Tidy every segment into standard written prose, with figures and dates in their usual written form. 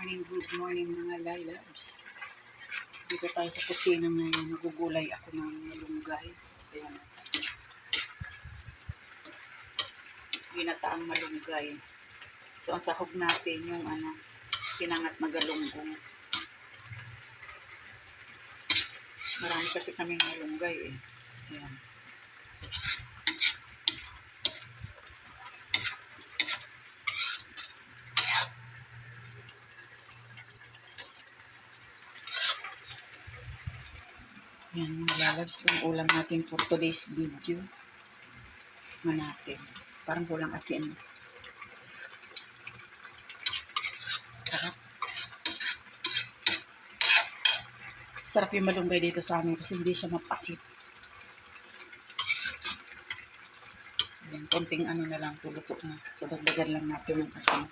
morning mga lalabs. Dito tayo sa kusina ngayon. Nagugulay ako ng malunggay. Ayan. Ginataang malunggay. So, ang sahog natin yung pinangat na galunggong. Marami kasi kaming malunggay eh. Ayan. Yan mga lalabs, yung ulam natin for today's video. Natin. Parang kulang asin. Sarap. Sarap yung malunggay dito sa amin kasi hindi siya mapakit. Yan, konting na lang, tuluto na. So, dagdagan lang natin ng asin.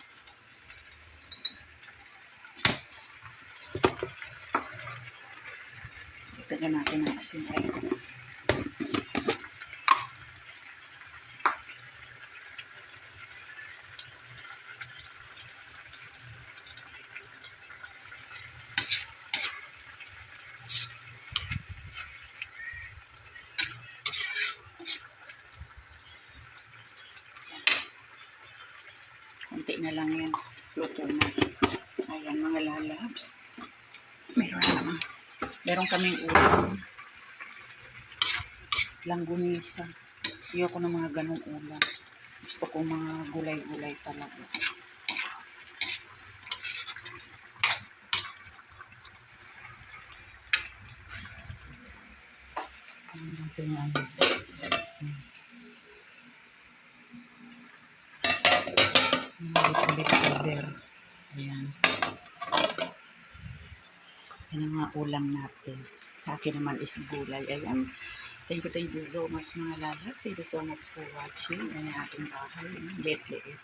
Dagdagan natin ng asin. Ayun. Kunti na lang yan. Luto na. Ayan mga lalabs. Meron kaming ulam. Langgunisa. Ayoko ng mga ganong ulam. Gusto ko mga gulay-gulay talaga. Ito nga. Ulit cover. Ayan. Yan ang mga ulam natin. Sa akin naman is gulay. Ayan. Thank you so much mga lalab. Thank you so much for watching. Ayan ang ating bahay. Liit-liit.